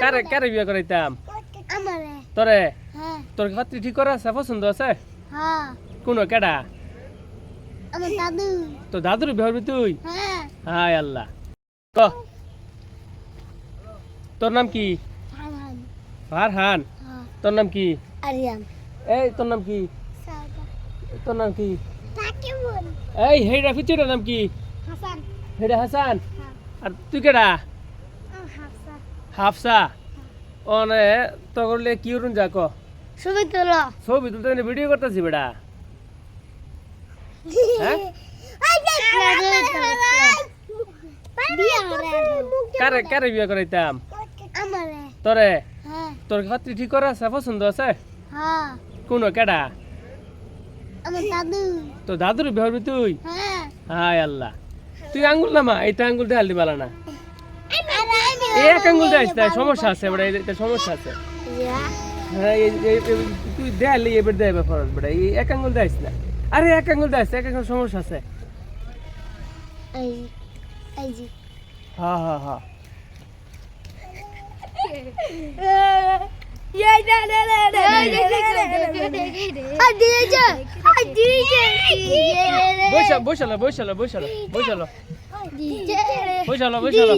কারে কারে বিয়ে করাইতাম আমারে তোরে হ্যাঁ তোর পাত্রী ঠিক করা আছে পছন্দ আছে হ্যাঁ কোন কেডা আমার দাদু তো দাদুর বিয়ে হবি তুই হ্যাঁ হায় আল্লাহ ক তোর নাম কি ফারহান ফারহান হ্যাঁ তোর নাম কি আরিয়ান এই তোর নাম কি সাদা তোর নাম কি তাকিবুল এই হেডা ফিচুরের নাম কি হাসান হেডা হাসান হ্যাঁ আর তুই কেডা হাফসা হাফসা ওনে তো করলে কি করুন যা ক ছবি তোলো ছবি তুলতে ভিডিও করতেছি বেটা হ্যাঁ কারে কারে বিয়ে করাইতাম আমারে তোরে হ্যাঁ তোর পাত্রী ঠিক করা আছে পছন্দ আছে হ্যাঁ কোন কেডা আমার দাদু তো দাদুর বিয়ে হবি তুই হ্যাঁ হায় আল্লাহ তুই আঙ্গুল নামা এটা আঙ্গুল দেখালি বালা না এই এক আঙ্গুল দেখাইস না সমস্যা আছে বেটা এটা সমস্যা আছে হ্যাঁ তুই দেখালি এবার দেবে ফরজ বেটা এই এক আঙ্গুল দেখাইস না আরে এক আঙ্গুল দেখাইস এক আঙ্গুল সমস্যা আছে এই এই জি হ্যাঁ হ্যাঁ হ্যাঁ বৈশাল বৈশাল বৈশাল বৈশাল বৈশাল বৈশাল বৈশাল